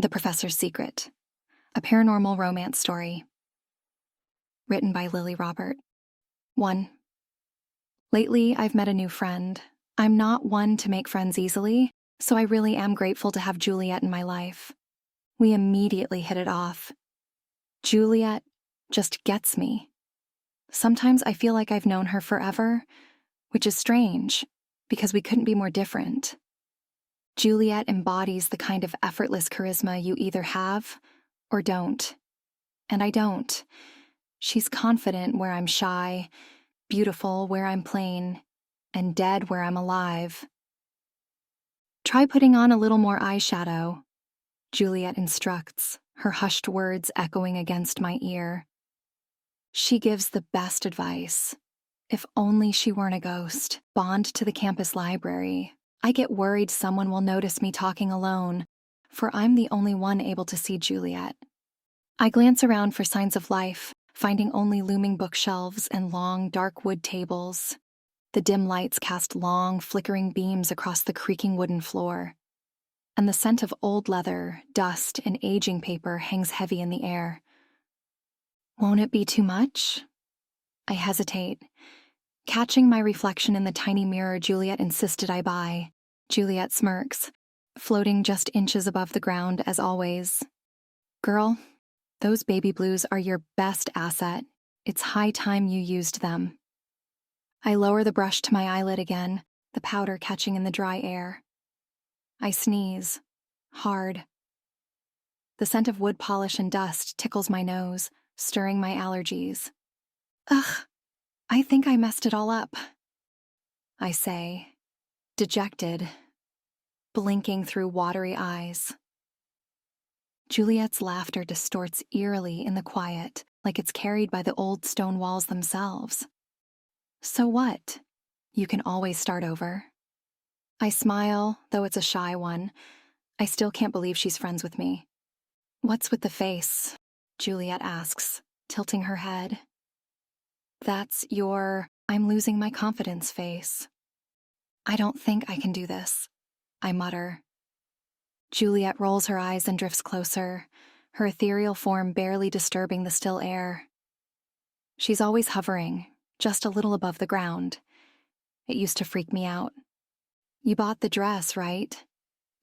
The Professor's Secret, a paranormal romance story. Written by Lily Robert. 1. Lately, I've met a new friend. I'm not one to make friends easily, so I really am grateful to have Juliet in my life. We immediately hit it off. Juliet just gets me. Sometimes I feel like I've known her forever, which is strange, because we couldn't be more different. Juliet embodies the kind of effortless charisma you either have or don't. And I don't. She's confident where I'm shy, beautiful where I'm plain, and dead where I'm alive. Try putting on a little more eyeshadow, Juliet instructs, her hushed words echoing against my ear. She gives the best advice. If only she weren't a ghost, bond to the campus library. I get worried someone will notice me talking alone, for I'm the only one able to see Juliet. I glance around for signs of life, finding only looming bookshelves and long, dark wood tables. The dim lights cast long, flickering beams across the creaking wooden floor, and the scent of old leather, dust, and aging paper hangs heavy in the air. Won't it be too much? I hesitate. Catching my reflection in the tiny mirror Juliet insisted I buy, Juliet smirks, floating just inches above the ground as always. Girl, those baby blues are your best asset. It's high time you used them. I lower the brush to my eyelid again, the powder catching in the dry air. I sneeze, hard. The scent of wood polish and dust tickles my nose, stirring my allergies. Ugh, I think I messed it all up, I say, dejected, blinking through watery eyes. Juliet's laughter distorts eerily in the quiet, like it's carried by the old stone walls themselves. So what? You can always start over. I smile, though it's a shy one. I still can't believe she's friends with me. What's with the face? Juliet asks, tilting her head. That's your I'm losing my confidence face. I don't think I can do this, I mutter. Juliet rolls her eyes and drifts closer, her ethereal form barely disturbing the still air. She's always hovering, just a little above the ground. It used to freak me out. You bought the dress, right?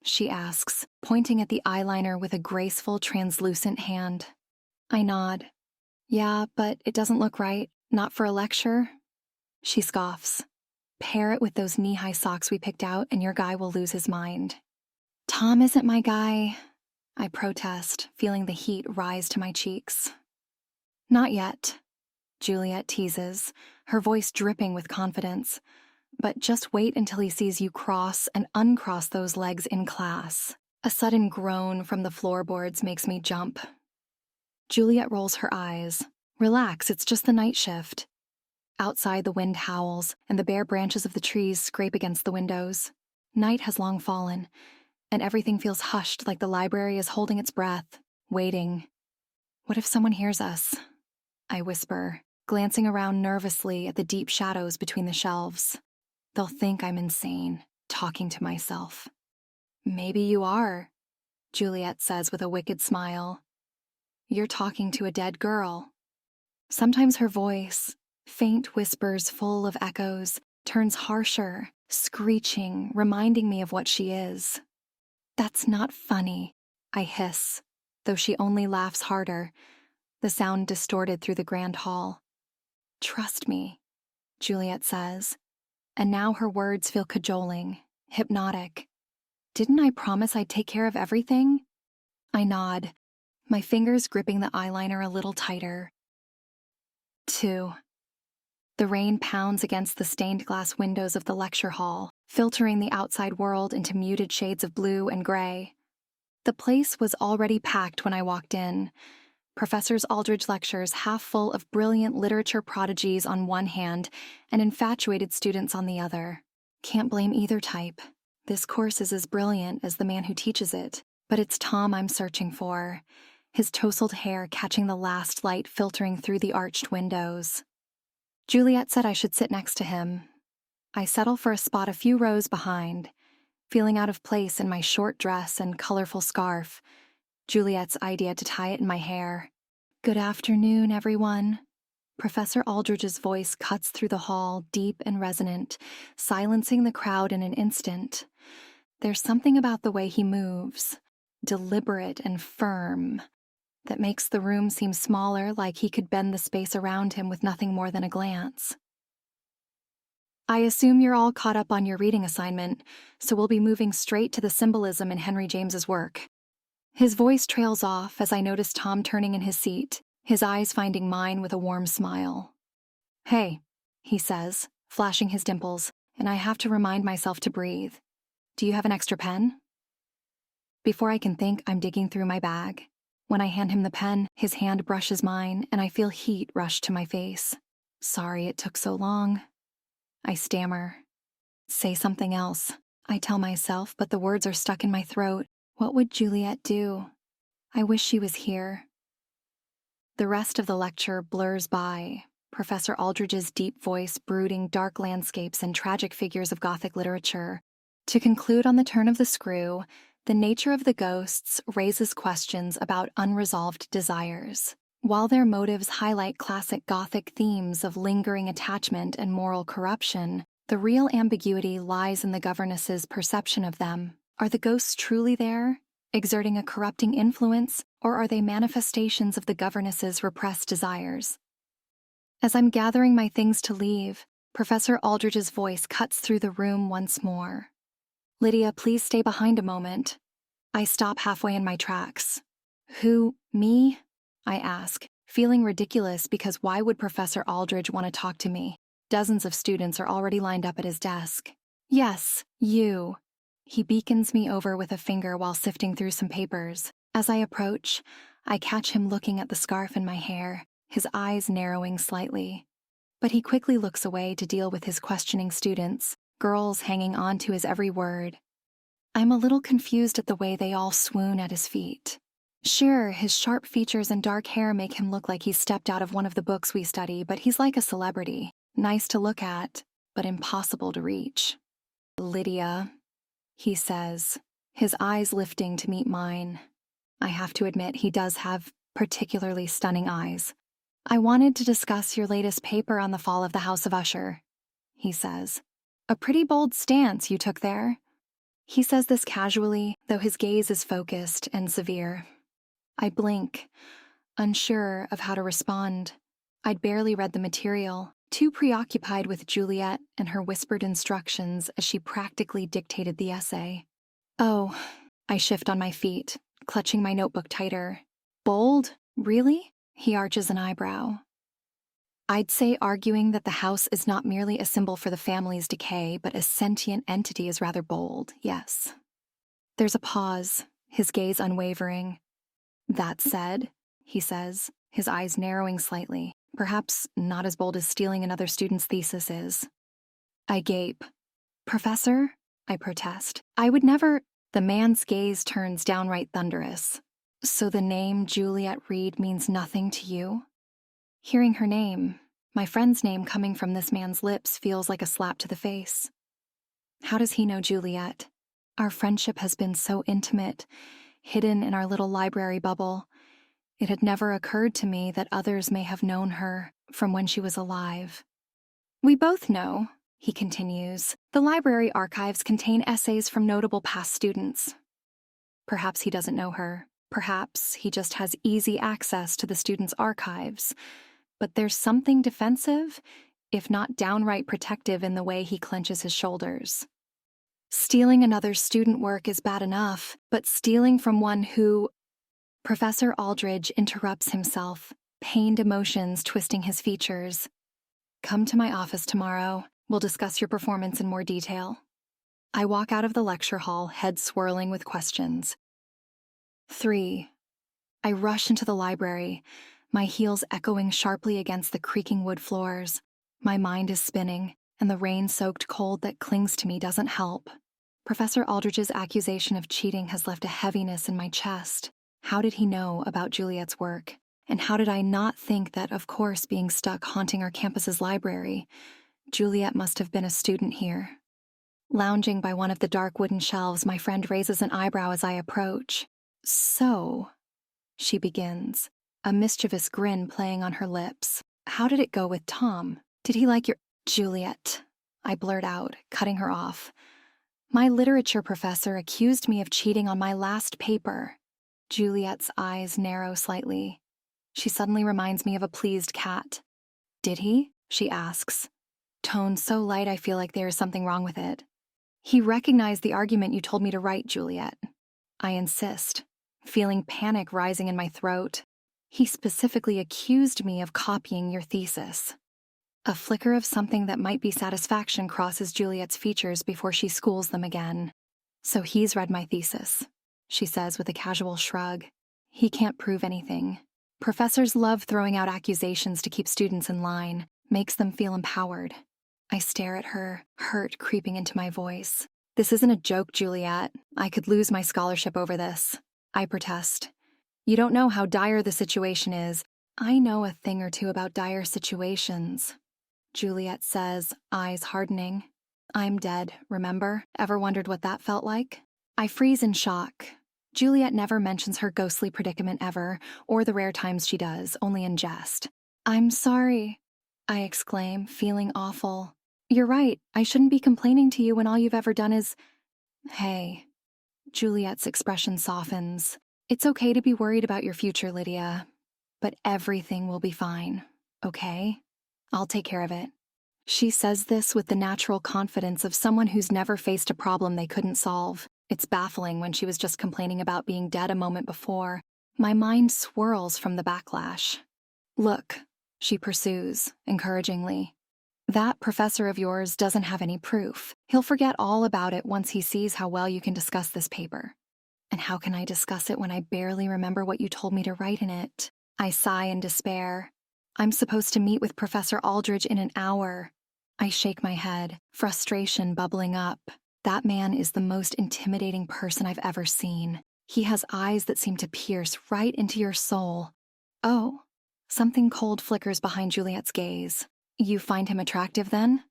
She asks, pointing at the eyeliner with a graceful, translucent hand. I nod. Yeah, but it doesn't look right. Not for a lecture? She scoffs. Pair it with those knee-high socks we picked out and your guy will lose his mind. Tom isn't my guy, I protest, feeling the heat rise to my cheeks. Not yet, Juliet teases, her voice dripping with confidence. But just wait until he sees you cross and uncross those legs in class. A sudden groan from the floorboards makes me jump. Juliet rolls her eyes. Relax, it's just the night shift. Outside, the wind howls, and the bare branches of the trees scrape against the windows. Night has long fallen, and everything feels hushed like the library is holding its breath, waiting. What if someone hears us? I whisper, glancing around nervously at the deep shadows between the shelves. They'll think I'm insane, talking to myself. Maybe you are, Juliet says with a wicked smile. You're talking to a dead girl. Sometimes her voice, faint whispers full of echoes, turns harsher, screeching, reminding me of what she is. That's not funny, I hiss, though she only laughs harder, the sound distorted through the grand hall. Trust me, Juliet says, and now her words feel cajoling, hypnotic. Didn't I promise I'd take care of everything? I nod, my fingers gripping the eyeliner a little tighter. 2. The rain pounds against the stained glass windows of the lecture hall, filtering the outside world into muted shades of blue and gray. The place was already packed when I walked in. Professor Aldridge's lectures half full of brilliant literature prodigies on one hand and infatuated students on the other. Can't blame either type. This course is as brilliant as the man who teaches it, but it's Tom I'm searching for, his tousled hair catching the last light filtering through the arched windows. Juliet said I should sit next to him. I settle for a spot a few rows behind, feeling out of place in my short dress and colorful scarf, Juliet's idea to tie it in my hair. "Good afternoon, everyone." Professor Aldridge's voice cuts through the hall, deep and resonant, silencing the crowd in an instant. There's something about the way he moves, deliberate and firm, that makes the room seem smaller, like he could bend the space around him with nothing more than a glance. "I assume you're all caught up on your reading assignment, so we'll be moving straight to the symbolism in Henry James's work." His voice trails off as I notice Tom turning in his seat, his eyes finding mine with a warm smile. "Hey," he says, flashing his dimples, and I have to remind myself to breathe. "Do you have an extra pen?" Before I can think, I'm digging through my bag. When I hand him the pen, his hand brushes mine, and I feel heat rush to my face. "Sorry it took so long." I stammer. "Say something else," I tell myself, but the words are stuck in my throat. What would Juliet do? I wish she was here. The rest of the lecture blurs by, Professor Aldridge's deep voice brooding dark landscapes and tragic figures of Gothic literature. To conclude on the turn of the screw, the nature of the ghosts raises questions about unresolved desires. While their motives highlight classic Gothic themes of lingering attachment and moral corruption, the real ambiguity lies in the governess's perception of them. Are the ghosts truly there, exerting a corrupting influence, or are they manifestations of the governess's repressed desires? As I'm gathering my things to leave, Professor Aldridge's voice cuts through the room once more. "Lydia, please stay behind a moment." I stop halfway in my tracks. "Who, me?" I ask, feeling ridiculous because why would Professor Aldridge want to talk to me? Dozens of students are already lined up at his desk. "Yes, you." He beacons me over with a finger while sifting through some papers. As I approach, I catch him looking at the scarf in my hair, his eyes narrowing slightly. But he quickly looks away to deal with his questioning students, girls hanging on to his every word. I'm a little confused at the way they all swoon at his feet. Sure, his sharp features and dark hair make him look like he's stepped out of one of the books we study, but he's like a celebrity. Nice to look at, but impossible to reach. "Lydia," he says, his eyes lifting to meet mine. I have to admit, he does have particularly stunning eyes. "I wanted to discuss your latest paper on the fall of the House of Usher," he says. "A pretty bold stance you took there." He says this casually, though his gaze is focused and severe. I blink, unsure of how to respond. I'd barely read the material, too preoccupied with Juliet and her whispered instructions as she practically dictated the essay. "Oh," I shift on my feet, clutching my notebook tighter. "Bold? Really?" He arches an eyebrow. "I'd say arguing that the house is not merely a symbol for the family's decay, but a sentient entity is rather bold, yes." There's a pause, his gaze unwavering. "That said," he says, his eyes narrowing slightly, perhaps not as bold as stealing another student's thesis is. I gape. "Professor?" I protest. "I would never—" The man's gaze turns downright thunderous. "So the name Juliet Reed means nothing to you?" Hearing her name, my friend's name coming from this man's lips, feels like a slap to the face. How does he know Juliet? Our friendship has been so intimate, hidden in our little library bubble. It had never occurred to me that others may have known her from when she was alive. "We both know," he continues, "the library archives contain essays from notable past students." Perhaps he doesn't know her. Perhaps he just has easy access to the students' archives. But there's something defensive, if not downright protective, in the way he clenches his shoulders. Stealing another student work is bad enough, but stealing from one who— Professor Aldridge interrupts himself, pained emotions twisting his features. "Come to my office tomorrow. We'll discuss your performance in more detail." I walk out of the lecture hall, head swirling with questions. 3. I rush into the library, my heels echoing sharply against the creaking wood floors. My mind is spinning, and the rain-soaked cold that clings to me doesn't help. Professor Aldridge's accusation of cheating has left a heaviness in my chest. How did he know about Juliet's work? And how did I not think that, of course, being stuck haunting our campus's library, Juliet must have been a student here? Lounging by one of the dark wooden shelves, my friend raises an eyebrow as I approach. So, she begins, a mischievous grin playing on her lips. How did it go with Tom? Did he like your— Juliet, I blurt out, cutting her off. My literature professor accused me of cheating on my last paper. Juliet's eyes narrow slightly. She suddenly reminds me of a pleased cat. Did he? She asks. Tone so light I feel like there is something wrong with it. He recognized the argument you told me to write, Juliet. I insist, feeling panic rising in my throat. He specifically accused me of copying your thesis. A flicker of something that might be satisfaction crosses Juliet's features before she schools them again. So he's read my thesis, she says with a casual shrug. He can't prove anything. Professors love throwing out accusations to keep students in line, makes them feel empowered. I stare at her, hurt creeping into my voice. This isn't a joke, Juliet. I could lose my scholarship over this. I protest. You don't know how dire the situation is. I know a thing or two about dire situations, Juliet says, eyes hardening. I'm dead, remember? Ever wondered what that felt like? I freeze in shock. Juliet never mentions her ghostly predicament ever, or the rare times she does, only in jest. I'm sorry, I exclaim, feeling awful. You're right, I shouldn't be complaining to you when all you've ever done is— Hey. Juliet's expression softens. It's okay to be worried about your future, Lydia. But everything will be fine, okay? I'll take care of it. She says this with the natural confidence of someone who's never faced a problem they couldn't solve. It's baffling when she was just complaining about being dead a moment before. My mind swirls from the backlash. Look, she pursues, encouragingly. That professor of yours doesn't have any proof. He'll forget all about it once he sees how well you can discuss this paper. And how can I discuss it when I barely remember what you told me to write in it? I sigh in despair. I'm supposed to meet with Professor Aldridge in an hour. I shake my head, frustration bubbling up. That man is the most intimidating person I've ever seen. He has eyes that seem to pierce right into your soul. Oh, something cold flickers behind Juliet's gaze. You find him attractive, then?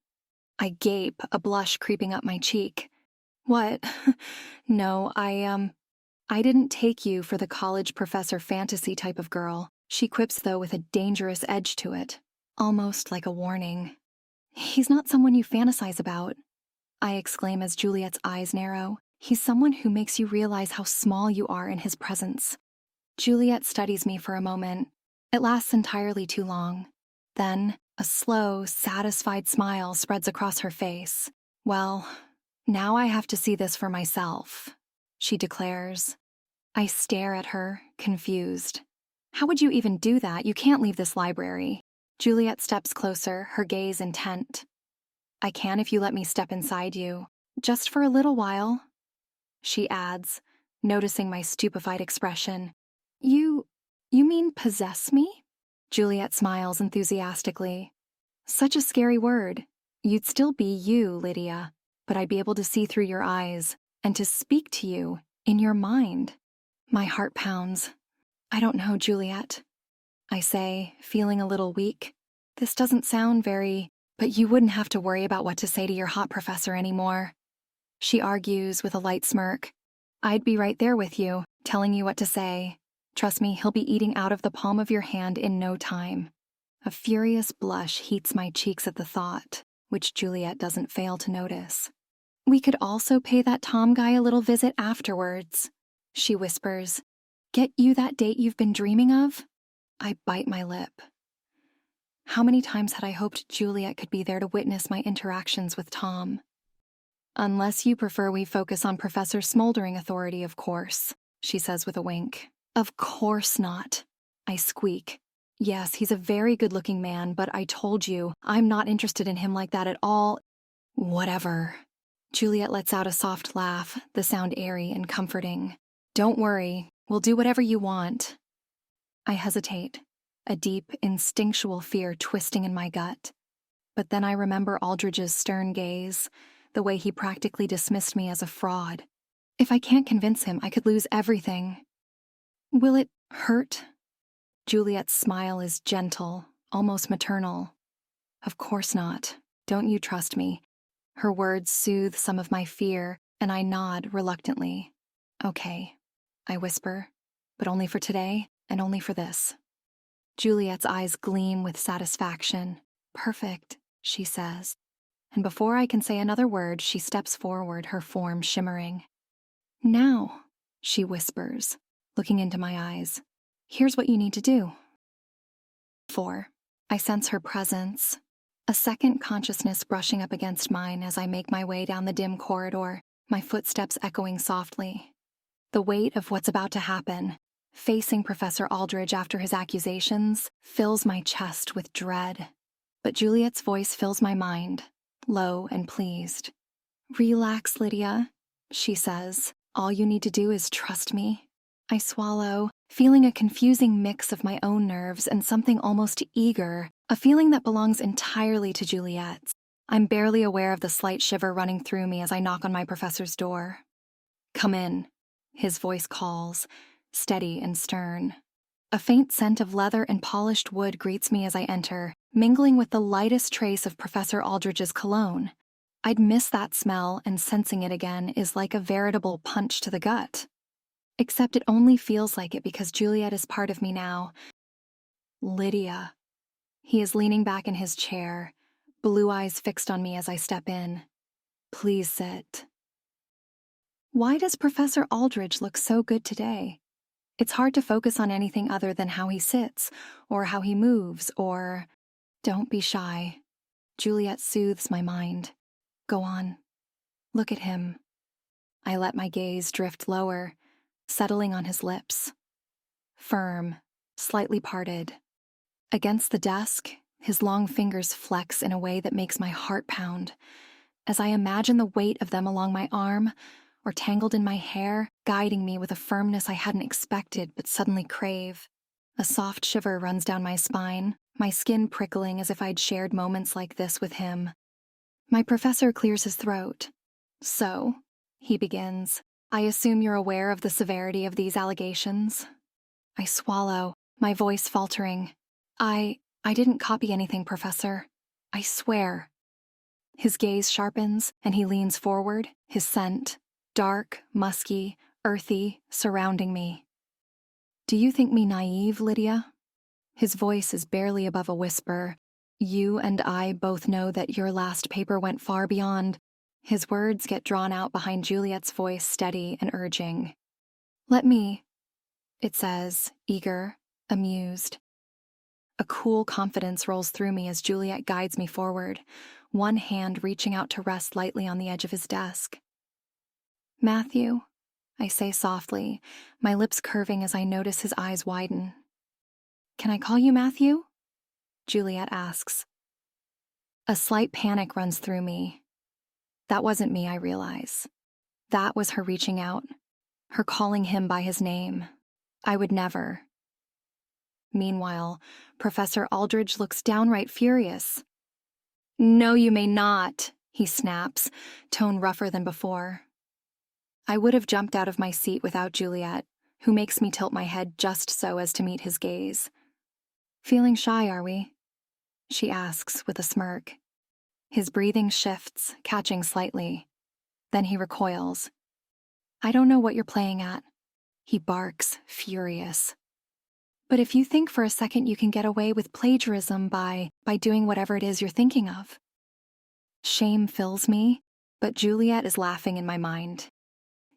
I gape, a blush creeping up my cheek. What? No, I didn't take you for the college professor fantasy type of girl. She quips, though, with a dangerous edge to it, almost like a warning. He's not someone you fantasize about, I exclaim as Juliet's eyes narrow. He's someone who makes you realize how small you are in his presence. Juliet studies me for a moment. It lasts entirely too long. Then, a slow, satisfied smile spreads across her face. Well, now I have to see this for myself, she declares. I stare at her, confused. How would you even do that? You can't leave this library. Juliet steps closer, her gaze intent. I can if you let me step inside you. Just for a little while, she adds, noticing my stupefied expression. You mean possess me? Juliet smiles enthusiastically. Such a scary word. You'd still be you, Lydia, but I'd be able to see through your eyes and to speak to you in your mind. My heart pounds. I don't know, Juliet, I say, feeling a little weak. This doesn't sound very— But you wouldn't have to worry about what to say to your hot professor anymore. She argues with a light smirk. I'd be right there with you, telling you what to say. Trust me, he'll be eating out of the palm of your hand in no time. A furious blush heats my cheeks at the thought, which Juliet doesn't fail to notice. We could also pay that Tom guy a little visit afterwards, she whispers. Get you that date you've been dreaming of? I bite my lip. How many times had I hoped Juliet could be there to witness my interactions with Tom? Unless you prefer we focus on Professor Smoldering authority, of course, she says with a wink. Of course not, I squeak. Yes, he's a very good-looking man, but I told you, I'm not interested in him like that at all. Whatever. Juliet lets out a soft laugh, the sound airy and comforting. Don't worry, we'll do whatever you want. I hesitate, a deep, instinctual fear twisting in my gut. But then I remember Aldridge's stern gaze, the way he practically dismissed me as a fraud. If I can't convince him, I could lose everything. Will it hurt? Juliet's smile is gentle, almost maternal. Of course not. Don't you trust me? Her words soothe some of my fear, and I nod reluctantly. Okay. I whisper, but only for today and only for this. Juliet's eyes gleam with satisfaction. Perfect, she says. And before I can say another word, she steps forward, her form shimmering. Now, she whispers, looking into my eyes. Here's what you need to do. 4. I sense her presence. A second consciousness brushing up against mine as I make my way down the dim corridor, my footsteps echoing softly. The weight of what's about to happen, facing Professor Aldridge after his accusations, fills my chest with dread. But Juliet's voice fills my mind, low and pleased. Relax, Lydia, she says. All you need to do is trust me. I swallow, feeling a confusing mix of my own nerves and something almost eager, a feeling that belongs entirely to Juliet's. I'm barely aware of the slight shiver running through me as I knock on my professor's door. Come in, his voice calls, steady and stern. A faint scent of leather and polished wood greets me as I enter, mingling with the lightest trace of Professor Aldridge's cologne. I'd miss that smell, and sensing it again is like a veritable punch to the gut. Except it only feels like it because Juliet is part of me now. Lydia. He is leaning back in his chair, blue eyes fixed on me as I step in. Please sit. Why does Professor Aldridge look so good today? It's hard to focus on anything other than how he sits, or how he moves, or... Don't be shy. Juliet soothes my mind. Go on. Look at him. I let my gaze drift lower, settling on his lips. Firm, slightly parted. Against the desk, his long fingers flex in a way that makes my heart pound. As I imagine the weight of them along my arm, or tangled in my hair, guiding me with a firmness I hadn't expected but suddenly crave. A soft shiver runs down my spine, my skin prickling as if I'd shared moments like this with him. My professor clears his throat. So, he begins, I assume you're aware of the severity of these allegations? I swallow, my voice faltering. I didn't copy anything, Professor. I swear. His gaze sharpens, and he leans forward, his scent, dark, musky, earthy, surrounding me. Do you think me naive, Lydia? His voice is barely above a whisper. You and I both know that your last paper went far beyond. His words get drawn out behind Juliet's voice, steady and urging. Let me, it says, eager, amused. A cool confidence rolls through me as Juliet guides me forward, one hand reaching out to rest lightly on the edge of his desk. Matthew, I say softly, my lips curving as I notice his eyes widen. Can I call you Matthew? Juliet asks. A slight panic runs through me. That wasn't me, I realize. That was her reaching out, her calling him by his name. I would never. Meanwhile, Professor Aldridge looks downright furious. No, you may not, he snaps, tone rougher than before. I would have jumped out of my seat without Juliet, who makes me tilt my head just so as to meet his gaze. Feeling shy, are we? She asks with a smirk. His breathing shifts, catching slightly. Then he recoils. I don't know what you're playing at. He barks, furious. But if you think for a second you can get away with plagiarism by doing whatever it is you're thinking of. Shame fills me, but Juliet is laughing in my mind.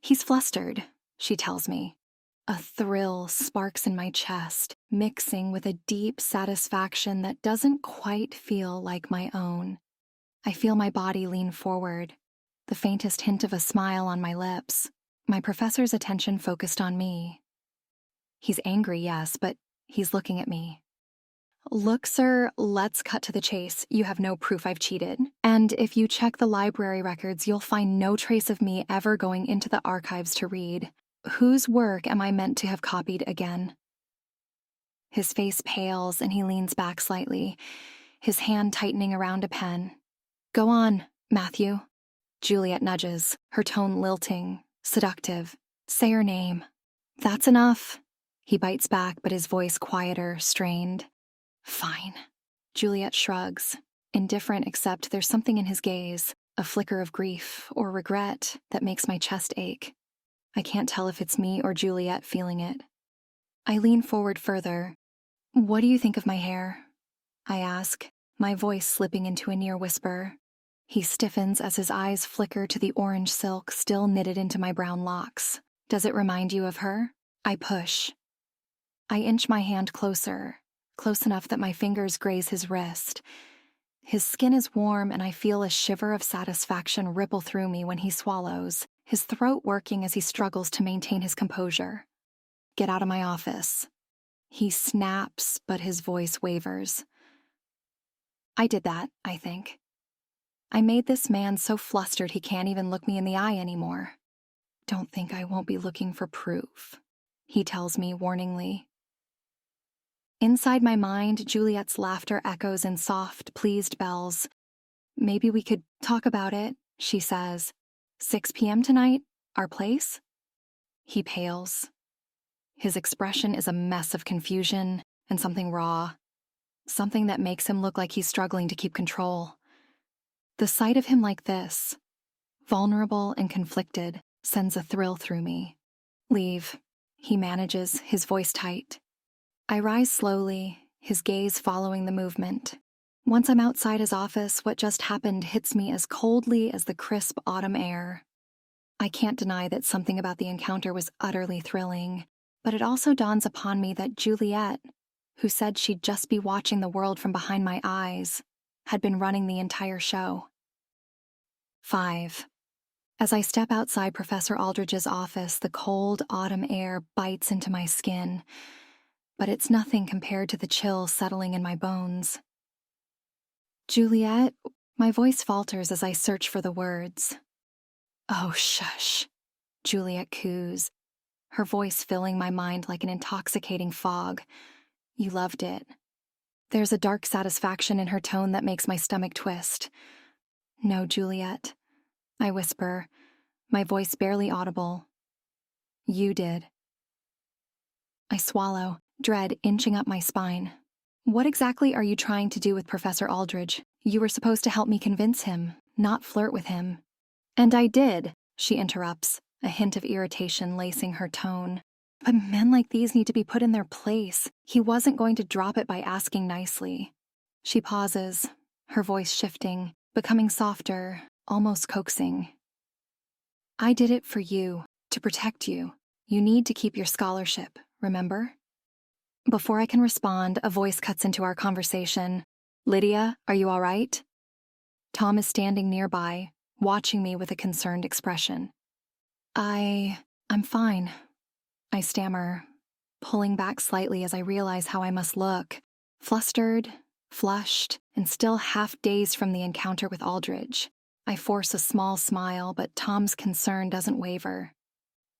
He's flustered, she tells me. A thrill sparks in my chest, mixing with a deep satisfaction that doesn't quite feel like my own. I feel my body lean forward, the faintest hint of a smile on my lips, my professor's attention focused on me. He's angry, yes, but he's looking at me. Look, sir, let's cut to the chase. You have no proof I've cheated. And if you check the library records, you'll find no trace of me ever going into the archives to read. Whose work am I meant to have copied again? His face pales and he leans back slightly, his hand tightening around a pen. Go on, Matthew. Juliet nudges, her tone lilting, seductive. Say her name. That's enough. He bites back, but his voice quieter, strained. Fine. Juliet shrugs, indifferent except there's something in his gaze, a flicker of grief or regret that makes my chest ache. I can't tell if it's me or Juliet feeling it. I lean forward further. What do you think of my hair? I ask, my voice slipping into a near whisper. He stiffens as his eyes flicker to the orange silk still knitted into my brown locks. Does it remind you of her? I push. I inch my hand closer, close enough that my fingers graze his wrist. His skin is warm and I feel a shiver of satisfaction ripple through me when he swallows, his throat working as he struggles to maintain his composure. Get out of my office. He snaps, but his voice wavers. I did that, I think. I made this man so flustered he can't even look me in the eye anymore. Don't think I won't be looking for proof, he tells me warningly. Inside my mind, Juliet's laughter echoes in soft, pleased bells. Maybe we could talk about it, she says. 6 p.m. tonight? Our place? He pales. His expression is a mess of confusion and something raw. Something that makes him look like he's struggling to keep control. The sight of him like this, vulnerable and conflicted, sends a thrill through me. Leave, he manages, his voice tight. I rise slowly, his gaze following the movement. Once I'm outside his office, what just happened hits me as coldly as the crisp autumn air. I can't deny that something about the encounter was utterly thrilling, but it also dawns upon me that Juliet, who said she'd just be watching the world from behind my eyes, had been running the entire show. 5. As I step outside Professor Aldridge's office, the cold autumn air bites into my skin, but it's nothing compared to the chill settling in my bones. Juliet, my voice falters as I search for the words. Oh, shush, Juliet coos, her voice filling my mind like an intoxicating fog. You loved it. There's a dark satisfaction in her tone that makes my stomach twist. No, Juliet, I whisper, my voice barely audible. You did. I swallow, dread inching up my spine. What exactly are you trying to do with Professor Aldridge? You were supposed to help me convince him, not flirt with him. And I did, she interrupts, a hint of irritation lacing her tone. But men like these need to be put in their place. He wasn't going to drop it by asking nicely. She pauses, her voice shifting, becoming softer, almost coaxing. I did it for you, to protect you. You need to keep your scholarship, remember? Before I can respond, a voice cuts into our conversation. Lydia, are you all right? Tom is standing nearby, watching me with a concerned expression. I'm fine, I stammer, pulling back slightly as I realize how I must look, flustered, flushed, and still half dazed from the encounter with Aldridge. I force a small smile, but Tom's concern doesn't waver.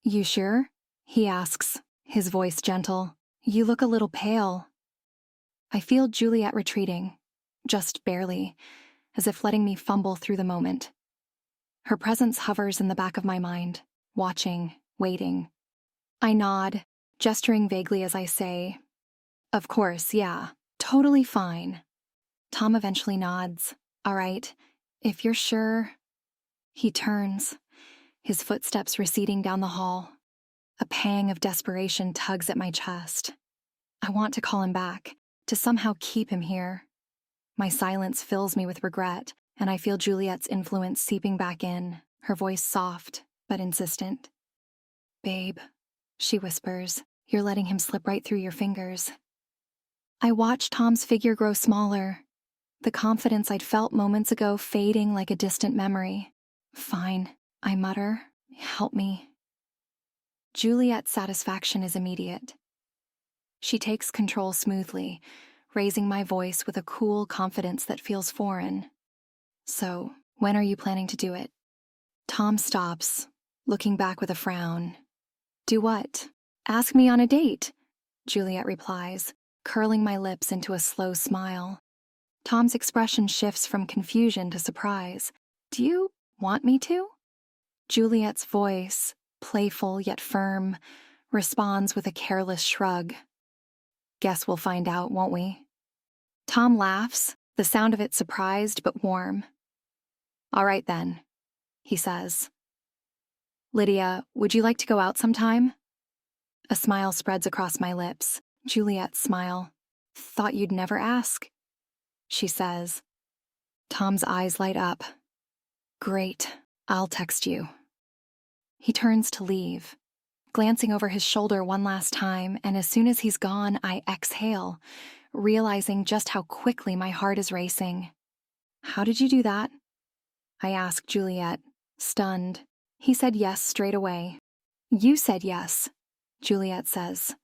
You sure? He asks, his voice gentle. You look a little pale. I feel Juliet retreating, just barely, as if letting me fumble through the moment. Her presence hovers in the back of my mind, watching, waiting. I nod, gesturing vaguely as I say, Of course, yeah, totally fine. Tom eventually nods. All right, if you're sure. He turns, his footsteps receding down the hall. A pang of desperation tugs at my chest. I want to call him back, to somehow keep him here. My silence fills me with regret, and I feel Juliet's influence seeping back in, her voice soft but insistent. Babe, she whispers, you're letting him slip right through your fingers. I watch Tom's figure grow smaller, the confidence I'd felt moments ago fading like a distant memory. Fine, I mutter. Help me. Juliet's satisfaction is immediate. She takes control smoothly, raising my voice with a cool confidence that feels foreign. So, when are you planning to do it? Tom stops, looking back with a frown. Do what? Ask me on a date, Juliet replies, curling my lips into a slow smile. Tom's expression shifts from confusion to surprise. Do you want me to? Juliet's voice, playful yet firm, responds with a careless shrug. Guess we'll find out, won't we? Tom laughs, the sound of it surprised but warm. All right then, he says. Lydia, would you like to go out sometime? A smile spreads across my lips. Juliet's smile. Thought you'd never ask, she says. Tom's eyes light up. Great, I'll text you. He turns to leave, glancing over his shoulder one last time, and as soon as he's gone, I exhale, realizing just how quickly my heart is racing. How did you do that? I ask Juliet, stunned. He said yes straight away. You said yes, Juliet says.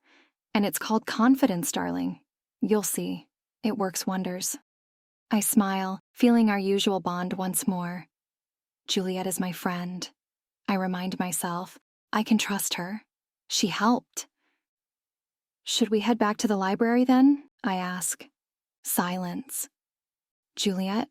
And it's called confidence, darling. You'll see. It works wonders. I smile, feeling our usual bond once more. Juliet is my friend. I remind myself, I can trust her. She helped. Should we head back to the library then? I ask. Silence. Juliet?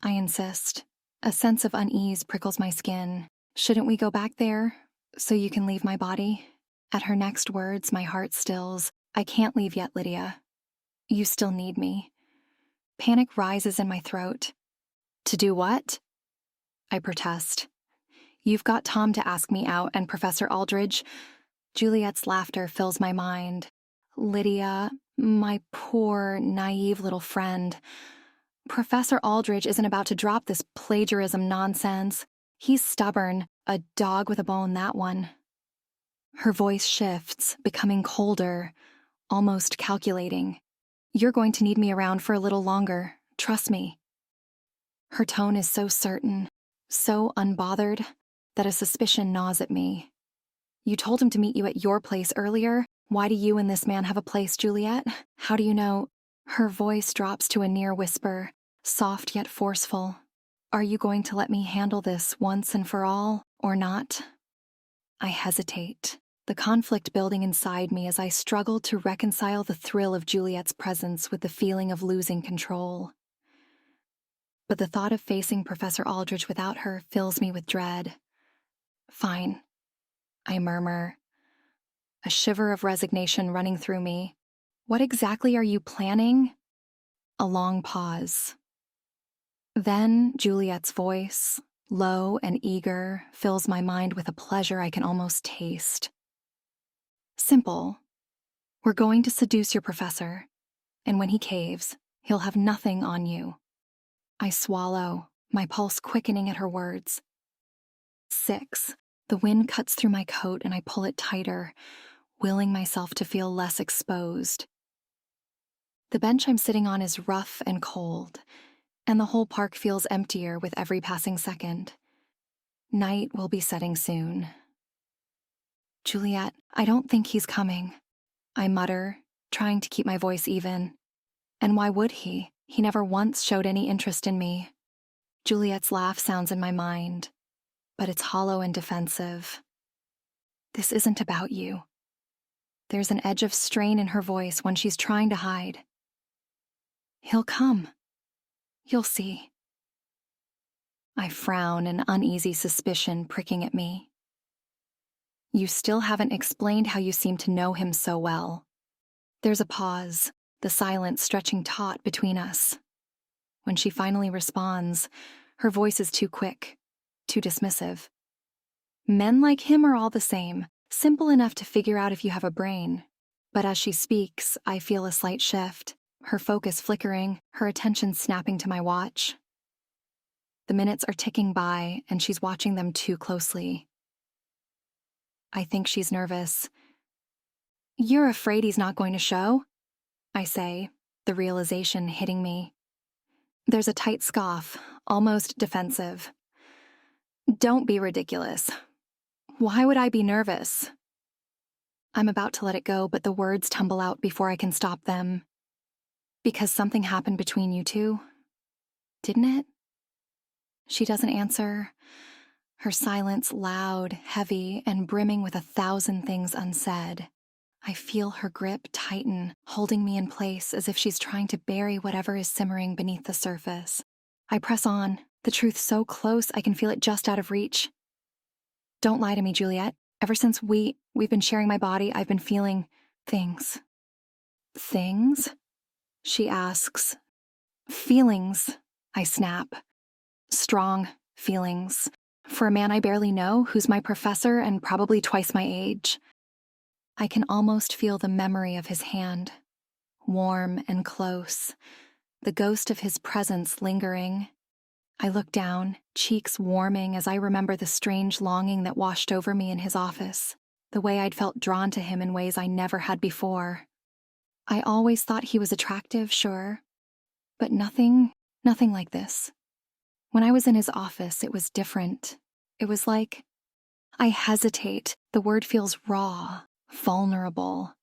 I insist. A sense of unease prickles my skin. Shouldn't we go back there, so you can leave my body? At her next words, my heart stills. I can't leave yet, Lydia. You still need me. Panic rises in my throat. To do what? I protest. You've got Tom to ask me out and Professor Aldridge. Juliet's laughter fills my mind. Lydia, my poor, naive little friend. Professor Aldridge isn't about to drop this plagiarism nonsense. He's stubborn, a dog with a bone, that one. Her voice shifts, becoming colder, almost calculating. You're going to need me around for a little longer, trust me. Her tone is so certain, so unbothered, that a suspicion gnaws at me. You told him to meet you at your place earlier. Why do you and this man have a place, Juliet? How do you know? Her voice drops to a near whisper, soft yet forceful. Are you going to let me handle this once and for all, or not? I hesitate, the conflict building inside me as I struggle to reconcile the thrill of Juliet's presence with the feeling of losing control. But the thought of facing Professor Aldridge without her fills me with dread. Fine, I murmur, a shiver of resignation running through me. What exactly are you planning? A long pause. Then Juliet's voice, low and eager, fills my mind with a pleasure I can almost taste. Simple. We're going to seduce your professor, and when he caves, he'll have nothing on you. I swallow, my pulse quickening at her words. 6. The wind cuts through my coat and I pull it tighter, willing myself to feel less exposed. The bench I'm sitting on is rough and cold, and the whole park feels emptier with every passing second. Night will be setting soon. Juliet, I don't think he's coming, I mutter, trying to keep my voice even. And why would he? He never once showed any interest in me. Juliet's laugh sounds in my mind, but it's hollow and defensive. This isn't about you. There's an edge of strain in her voice when she's trying to hide. He'll come. You'll see. I frown, an uneasy suspicion pricking at me. You still haven't explained how you seem to know him so well. There's a pause, the silence stretching taut between us. When she finally responds, her voice is too quick, too dismissive. Men like him are all the same, simple enough to figure out if you have a brain. But as she speaks, I feel a slight shift, her focus flickering, her attention snapping to my watch. The minutes are ticking by, and she's watching them too closely. I think she's nervous. You're afraid he's not going to show? I say, the realization hitting me. There's a tight scoff, almost defensive. Don't be ridiculous. Why would I be nervous? I'm about to let it go, but the words tumble out before I can stop them. Because something happened between you two? Didn't it? She doesn't answer. Her silence loud, heavy, and brimming with 1,000 things unsaid. I feel her grip tighten, holding me in place as if she's trying to bury whatever is simmering beneath the surface. I press on, the truth so close I can feel it just out of reach. Don't lie to me, Juliet. Ever since we've been sharing my body, I've been feeling things. Things? She asks. Feelings, I snap. Strong feelings. For a man I barely know, who's my professor and probably twice my age. I can almost feel the memory of his hand, warm and close, the ghost of his presence lingering. I look down, cheeks warming as I remember the strange longing that washed over me in his office, the way I'd felt drawn to him in ways I never had before. I always thought he was attractive, sure, but nothing like this. When I was in his office, it was different. It was like, I hesitate, the word feels raw, vulnerable.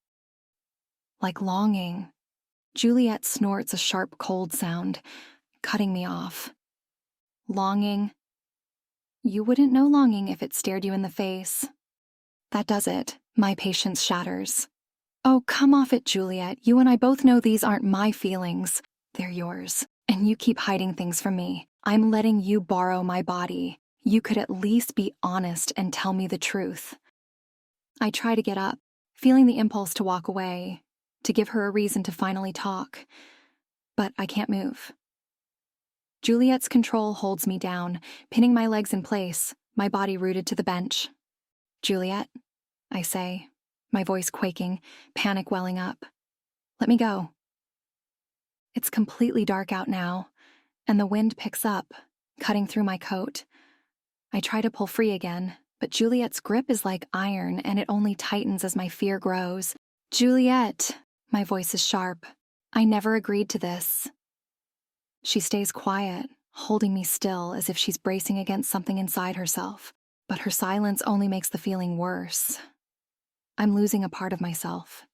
Like longing. Juliet snorts a sharp, cold sound, cutting me off. Longing. You wouldn't know longing if it stared you in the face. That does it. My patience shatters. Oh, come off it, Juliet. You and I both know these aren't my feelings. They're yours. And you keep hiding things from me. I'm letting you borrow my body. You could at least be honest and tell me the truth. I try to get up, feeling the impulse to walk away, to give her a reason to finally talk. But I can't move. Juliet's control holds me down, pinning my legs in place, my body rooted to the bench. Juliet, I say, my voice quaking, panic welling up. Let me go. It's completely dark out now, and the wind picks up, cutting through my coat. I try to pull free again, but Juliet's grip is like iron, and it only tightens as my fear grows. Juliet, my voice is sharp. I never agreed to this. She stays quiet, holding me still as if she's bracing against something inside herself, but her silence only makes the feeling worse. I'm losing a part of myself.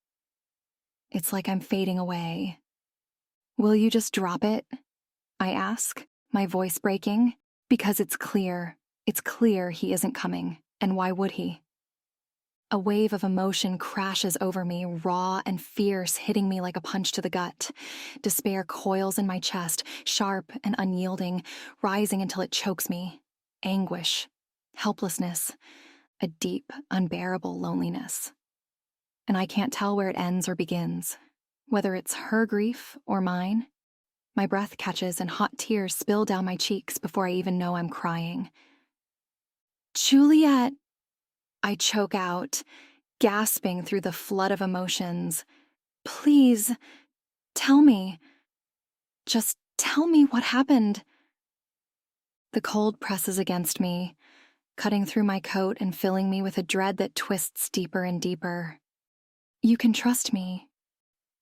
It's like I'm fading away. Will you just drop it? I ask, my voice breaking, because it's clear he isn't coming, and why would he? A wave of emotion crashes over me, raw and fierce, hitting me like a punch to the gut. Despair coils in my chest, sharp and unyielding, rising until it chokes me. Anguish, helplessness, a deep, unbearable loneliness. And I can't tell where it ends or begins, whether it's her grief or mine. My breath catches and hot tears spill down my cheeks before I even know I'm crying. Juliet! I choke out, gasping through the flood of emotions. Please, tell me. Just tell me what happened. The cold presses against me, cutting through my coat and filling me with a dread that twists deeper and deeper. You can trust me.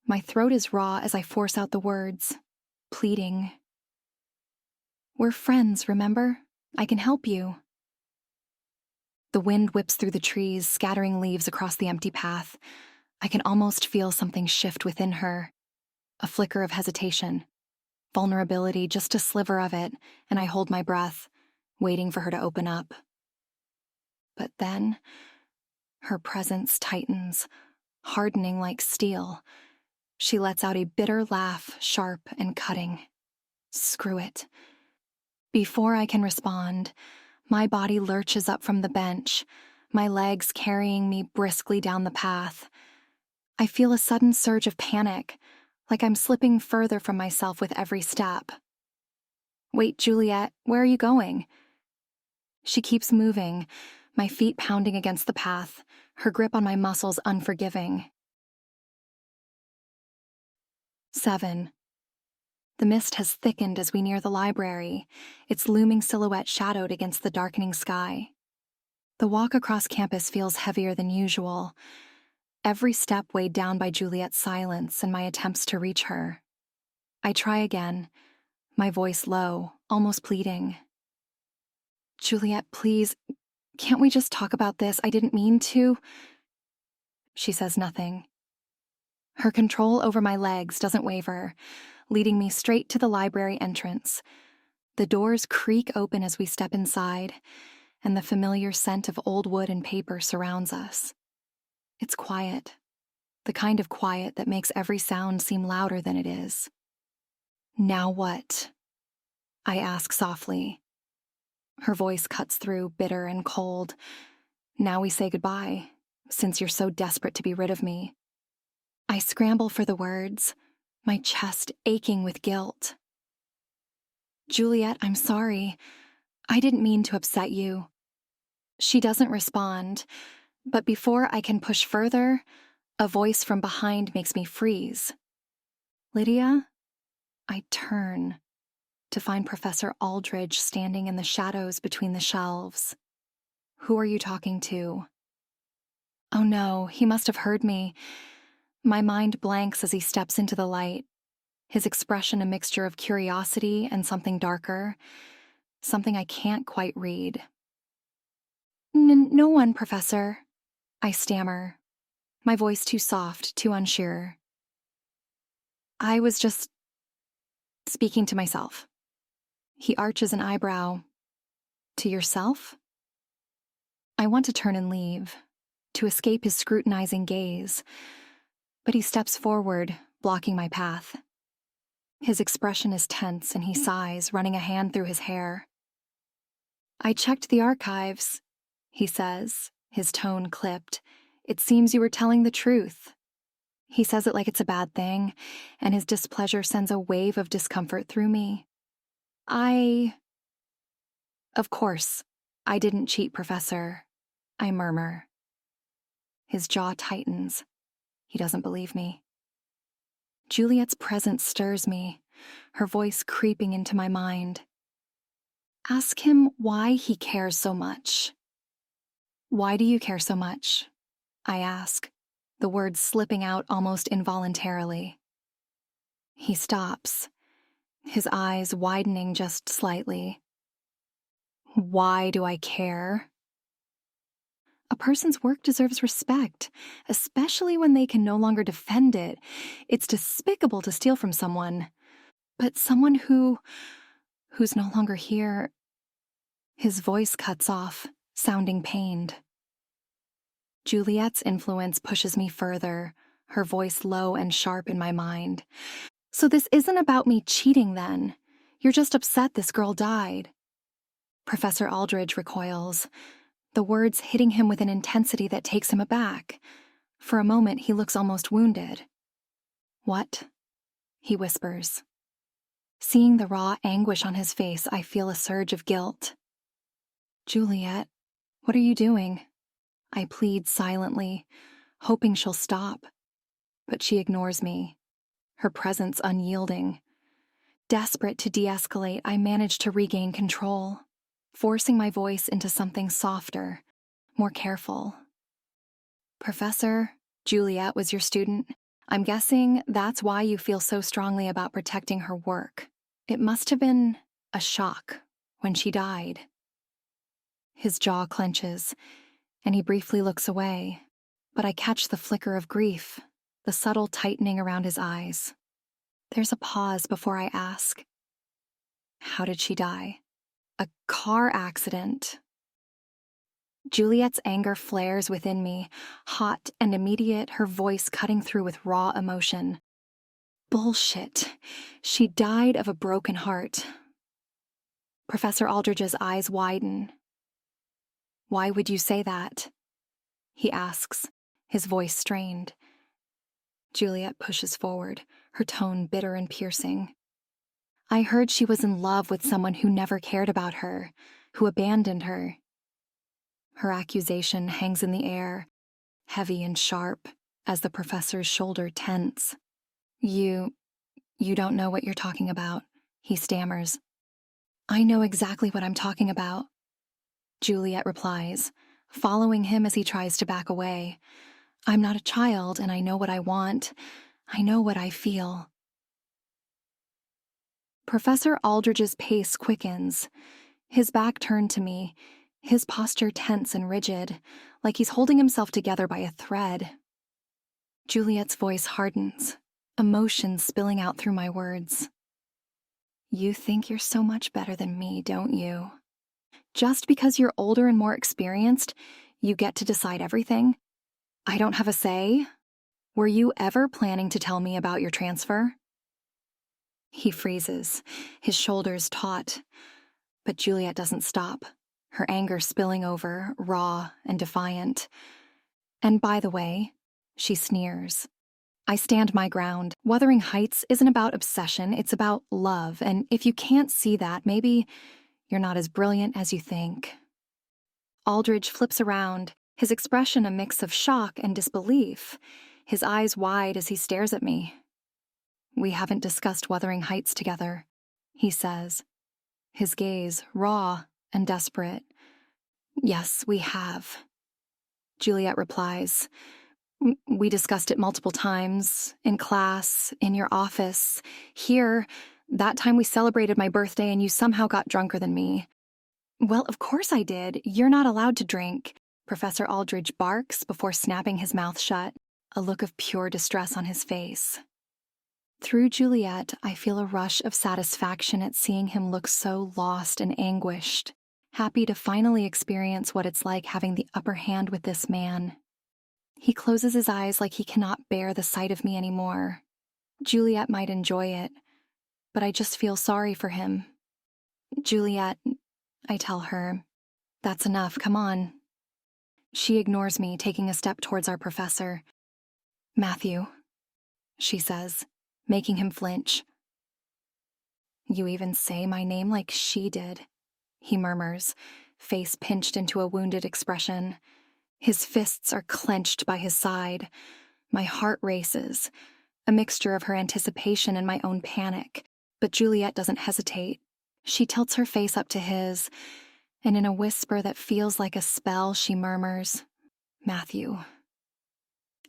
My throat is raw as I force out the words, pleading. We're friends, remember? I can help you. The wind whips through the trees, scattering leaves across the empty path. I can almost feel something shift within her. A flicker of hesitation. Vulnerability, just a sliver of it, and I hold my breath, waiting for her to open up. But then, her presence tightens, hardening like steel. She lets out a bitter laugh, sharp and cutting. Screw it. Before I can respond, my body lurches up from the bench, my legs carrying me briskly down the path. I feel a sudden surge of panic, like I'm slipping further from myself with every step. Wait, Juliet, where are you going? She keeps moving, my feet pounding against the path, her grip on my muscles unforgiving. 7. The mist has thickened as we near the library, its looming silhouette shadowed against the darkening sky. The walk across campus feels heavier than usual, every step weighed down by Juliet's silence and my attempts to reach her. I try again, my voice low, almost pleading. Juliet, please, can't we just talk about this? I didn't mean to. She says nothing. Her control over my legs doesn't waver, leading me straight to the library entrance. The doors creak open as we step inside, and the familiar scent of old wood and paper surrounds us. It's quiet, the kind of quiet that makes every sound seem louder than it is. Now what? I ask softly. Her voice cuts through, bitter and cold. Now we say goodbye, since you're so desperate to be rid of me. I scramble for the words, my chest aching with guilt. Juliet, I'm sorry. I didn't mean to upset you. She doesn't respond, but before I can push further, a voice from behind makes me freeze. Lydia? I turn to find Professor Aldridge standing in the shadows between the shelves. Who are you talking to? Oh no, he must have heard me. My mind blanks as he steps into the light, his expression a mixture of curiosity and something darker, something I can't quite read. No one, Professor, I stammer, my voice too soft, too unsure. I was just speaking to myself. He arches an eyebrow. To yourself? I want to turn and leave, to escape his scrutinizing gaze, but he steps forward, blocking my path. His expression is tense and he sighs, running a hand through his hair. I checked the archives, he says, his tone clipped. It seems you were telling the truth. He says it like it's a bad thing, and his displeasure sends a wave of discomfort through me. Of course, I didn't cheat, Professor, I murmur. His jaw tightens. He doesn't believe me. Juliet's presence stirs me, her voice creeping into my mind. Ask him why he cares so much. Why do you care so much? I ask, the words slipping out almost involuntarily. He stops, his eyes widening just slightly. Why do I care? A person's work deserves respect, especially when they can no longer defend it. It's despicable to steal from someone. But someone who's no longer here. His voice cuts off, sounding pained. Juliet's influence pushes me further, her voice low and sharp in my mind. So this isn't about me cheating then. You're just upset this girl died. Professor Aldridge recoils, the words hitting him with an intensity that takes him aback. For a moment, he looks almost wounded. What? He whispers. Seeing the raw anguish on his face, I feel a surge of guilt. Juliet, what are you doing? I plead silently, hoping she'll stop. But she ignores me, her presence unyielding. Desperate to de-escalate, I manage to regain control, forcing my voice into something softer, more careful. Professor, Juliet was your student. I'm guessing that's why you feel so strongly about protecting her work. It must have been a shock when she died. His jaw clenches, and he briefly looks away, but I catch the flicker of grief, the subtle tightening around his eyes. There's a pause before I ask, how did she die? A car accident. Juliet's anger flares within me, hot and immediate, her voice cutting through with raw emotion. Bullshit. She died of a broken heart. Professor Aldridge's eyes widen. Why would you say that? He asks, his voice strained. Juliet pushes forward, her tone bitter and piercing. I heard she was in love with someone who never cared about her, who abandoned her. Her accusation hangs in the air, heavy and sharp, as the professor's shoulder tense. You don't know what you're talking about, he stammers. I know exactly what I'm talking about, Juliet replies, following him as he tries to back away. I'm not a child, and I know what I want. I know what I feel. Professor Aldridge's pace quickens, his back turned to me, his posture tense and rigid, like he's holding himself together by a thread. Juliet's voice hardens, emotion spilling out through my words. You think you're so much better than me, don't you? Just because you're older and more experienced, you get to decide everything? I don't have a say? Were you ever planning to tell me about your transfer? He freezes, his shoulders taut. But Juliet doesn't stop, her anger spilling over, raw and defiant. And by the way, she sneers. I stand my ground. Wuthering Heights isn't about obsession, it's about love, and if you can't see that, maybe You're not as brilliant as you think." Aldridge flips around, his expression a mix of shock and disbelief, his eyes wide as he stares at me. "We haven't discussed Wuthering Heights together," he says, his gaze raw and desperate. "Yes, we have," Juliet replies. We discussed it multiple times, in class, in your office, here, that time we celebrated my birthday and you somehow got drunker than me." "Well, of course I did. You're not allowed to drink," Professor Aldridge barks before snapping his mouth shut, a look of pure distress on his face. Through Juliet, I feel a rush of satisfaction at seeing him look so lost and anguished, happy to finally experience what it's like having the upper hand with this man. He closes his eyes like he cannot bear the sight of me anymore. Juliet might enjoy it, but I just feel sorry for him. "Juliet," I tell her, "that's enough, come on." She ignores me, taking a step towards our professor. "Matthew," she says, making him flinch. "You even say my name like she did," he murmurs, face pinched into a wounded expression. His fists are clenched by his side. My heart races, a mixture of her anticipation and my own panic, but Juliet doesn't hesitate. She tilts her face up to his, and in a whisper that feels like a spell, she murmurs, "Matthew."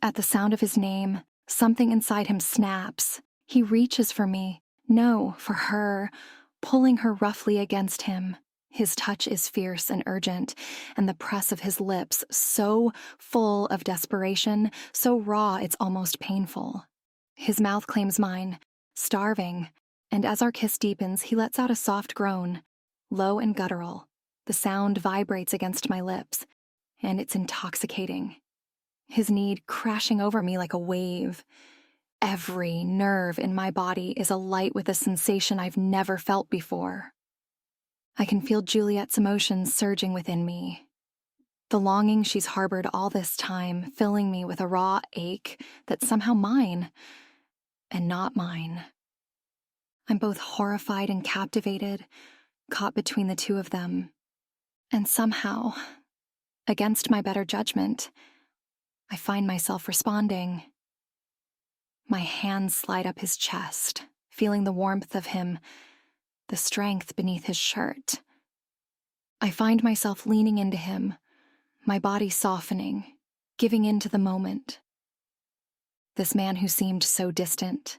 At the sound of his name, something inside him snaps. He reaches for me, no, for her, pulling her roughly against him. His touch is fierce and urgent, and the press of his lips so full of desperation, so raw it's almost painful. His mouth claims mine, starving, and as our kiss deepens, he lets out a soft groan, low and guttural. The sound vibrates against my lips, and it's intoxicating. His need crashing over me like a wave. Every nerve in my body is alight with a sensation I've never felt before. I can feel Juliet's emotions surging within me. The longing she's harbored all this time, filling me with a raw ache that's somehow mine, and not mine. I'm both horrified and captivated, caught between the two of them. And somehow, against my better judgment, I find myself responding. My hands slide up his chest, feeling the warmth of him, the strength beneath his shirt. I find myself leaning into him, my body softening, giving in to the moment. This man who seemed so distant,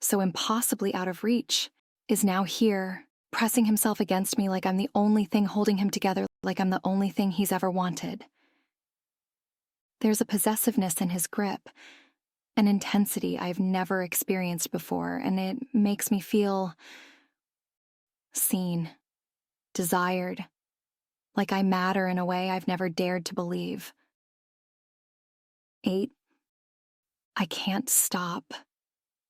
so impossibly out of reach, is now here, pressing himself against me like I'm the only thing holding him together, like I'm the only thing he's ever wanted. There's a possessiveness in his grip, an intensity I've never experienced before, and it makes me feel seen, desired, like I matter in a way I've never dared to believe. 8. I can't stop.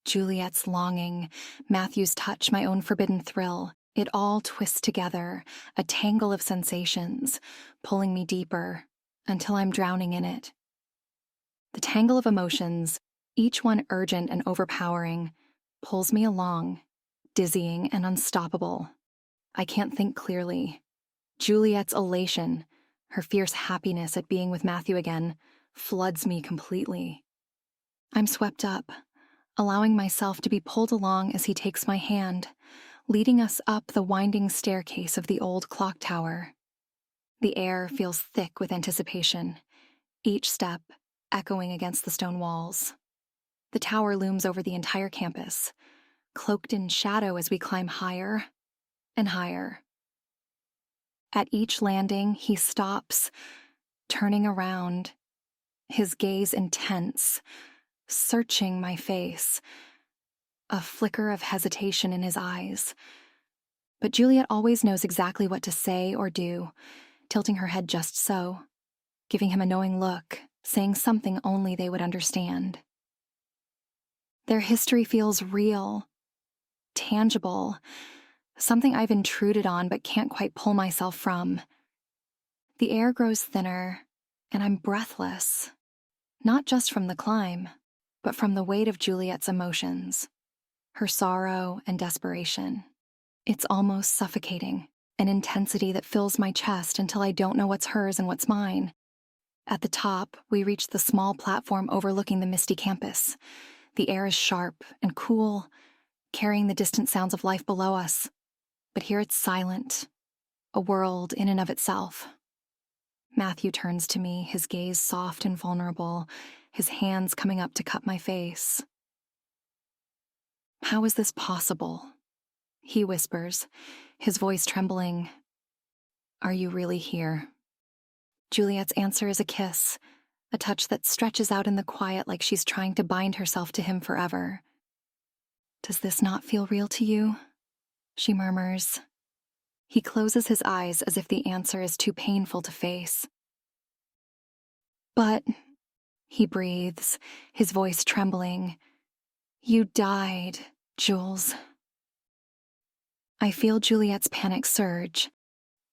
Juliet's longing, Matthew's touch, my own forbidden thrill, it all twists together, a tangle of sensations, pulling me deeper, until I'm drowning in it. The tangle of emotions, each one urgent and overpowering, pulls me along, dizzying and unstoppable. I can't think clearly. Juliet's elation, her fierce happiness at being with Matthew again, floods me completely. I'm swept up, allowing myself to be pulled along as he takes my hand, leading us up the winding staircase of the old clock tower. The air feels thick with anticipation, each step echoing against the stone walls. The tower looms over the entire campus, cloaked in shadow as we climb higher and higher. At each landing, he stops, turning around, his gaze intense, searching my face, a flicker of hesitation in his eyes. But Juliet always knows exactly what to say or do, tilting her head just so, giving him a knowing look, saying something only they would understand. Their history feels real, tangible, something I've intruded on but can't quite pull myself from. The air grows thinner, and I'm breathless, not just from the climb, but from the weight of Juliet's emotions, her sorrow and desperation. It's almost suffocating, an intensity that fills my chest until I don't know what's hers and what's mine. At the top, we reach the small platform overlooking the misty campus. The air is sharp and cool, carrying the distant sounds of life below us. But here it's silent, a world in and of itself. Matthew turns to me, his gaze soft and vulnerable, his hands coming up to cup my face. "How is this possible?" he whispers, his voice trembling. "Are you really here?" Juliet's answer is a kiss, a touch that stretches out in the quiet like she's trying to bind herself to him forever. "Does this not feel real to you?" she murmurs. He closes his eyes as if the answer is too painful to face. "But," he breathes, his voice trembling, "you died, Jules." I feel Juliet's panic surge.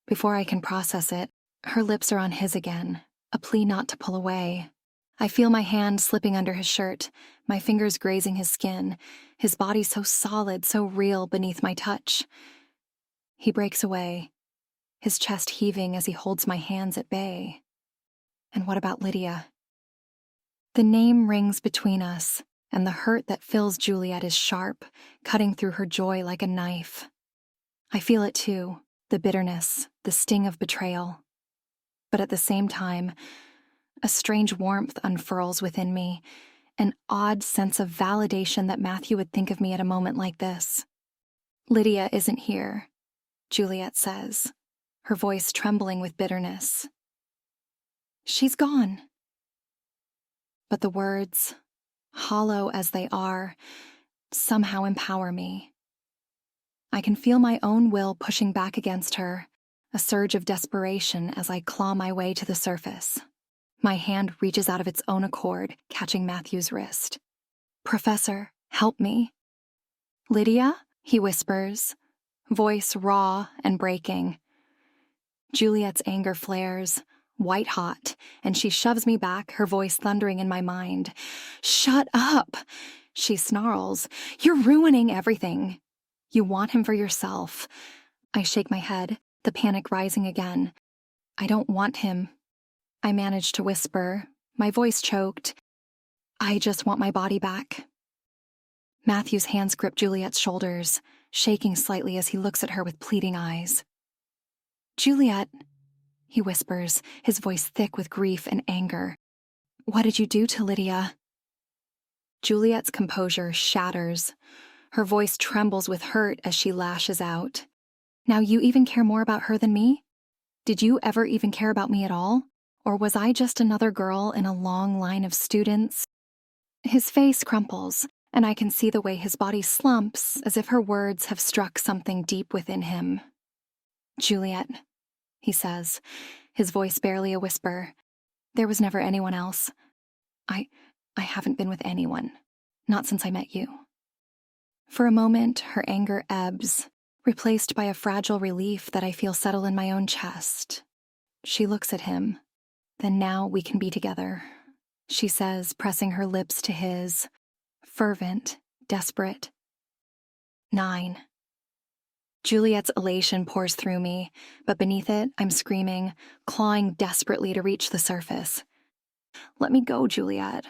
Before I can process it, her lips are on his again, a plea not to pull away. I feel my hand slipping under his shirt, my fingers grazing his skin, his body so solid, so real beneath my touch. He breaks away, his chest heaving as he holds my hands at bay. And what about Lydia? The name rings between us, and the hurt that fills Juliet is sharp, cutting through her joy like a knife. I feel it too, the bitterness, the sting of betrayal. But at the same time, a strange warmth unfurls within me, an odd sense of validation that Matthew would think of me at a moment like this. "Lydia isn't here," Juliet says, her voice trembling with bitterness. "She's gone." But the words, hollow as they are, somehow empower me. I can feel my own will pushing back against her, a surge of desperation as I claw my way to the surface. My hand reaches out of its own accord, catching Matthew's wrist. "Professor, help me." "Lydia?" he whispers, voice raw and breaking. Juliet's anger flares, white hot, and she shoves me back, her voice thundering in my mind. "Shut up!" she snarls. "You're ruining everything. You want him for yourself." I shake my head, the panic rising again. "I don't want him," I manage to whisper, my voice choked. "I just want my body back." Matthew's hands grip Juliet's shoulders, shaking slightly as he looks at her with pleading eyes. "Juliet," he whispers, his voice thick with grief and anger. "What did you do to Lydia?" Juliet's composure shatters. Her voice trembles with hurt as she lashes out. "Now you even care more about her than me? Did you ever even care about me at all? Or was I just another girl in a long line of students?" His face crumples, and I can see the way his body slumps as if her words have struck something deep within him. "Juliet," he says, his voice barely a whisper, "there was never anyone else. I haven't been with anyone. Not since I met you." For a moment, her anger ebbs, replaced by a fragile relief that I feel settle in my own chest. She looks at him. "Then now we can be together," she says, pressing her lips to his. Fervent, desperate. 9. Juliet's elation pours through me, but beneath it, I'm screaming, clawing desperately to reach the surface. "Let me go, Juliet."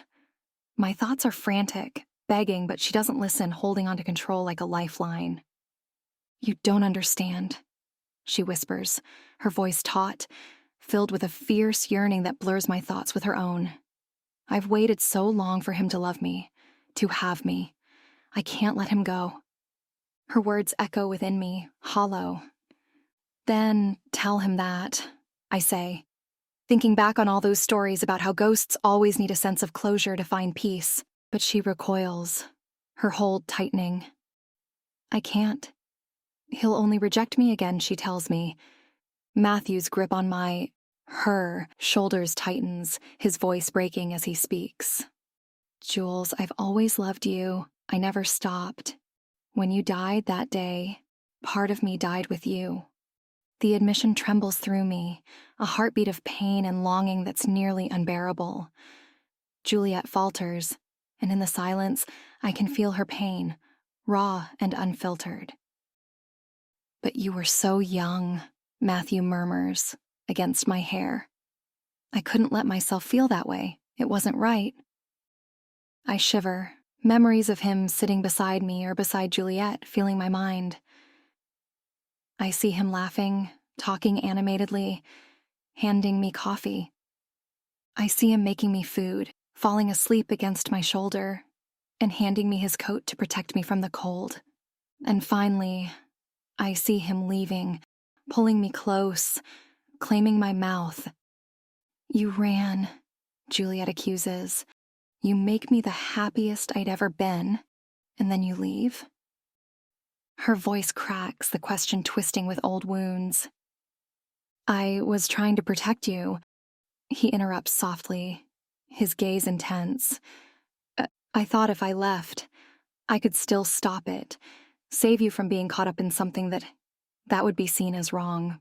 My thoughts are frantic, begging, but she doesn't listen, holding onto control like a lifeline. "You don't understand," she whispers, her voice taut, filled with a fierce yearning that blurs my thoughts with her own. "I've waited so long for him to love me, to have me. I can't let him go." Her words echo within me, hollow. "Then tell him that," I say, thinking back on all those stories about how ghosts always need a sense of closure to find peace. But she recoils, her hold tightening. "I can't. He'll only reject me again," she tells me. Matthew's grip on her shoulders tightens, his voice breaking as he speaks. "Jules, I've always loved you. I never stopped. When you died that day, part of me died with you." The admission trembles through me, a heartbeat of pain and longing that's nearly unbearable. Juliet falters, and in the silence, I can feel her pain, raw and unfiltered. But you were so young, Matthew murmurs, against my hair. I couldn't let myself feel that way. It wasn't right. I shiver, memories of him sitting beside me or beside Juliet filling my mind. I see him laughing, talking animatedly, handing me coffee. I see him making me food, falling asleep against my shoulder, and handing me his coat to protect me from the cold. And finally, I see him leaving, pulling me close, claiming my mouth. You ran, Juliet accuses. You make me the happiest I'd ever been, and then you leave? Her voice cracks, the question twisting with old wounds. I was trying to protect you. He interrupts softly, his gaze intense. I thought if I left, I could still stop it, save you from being caught up in something that would be seen as wrong.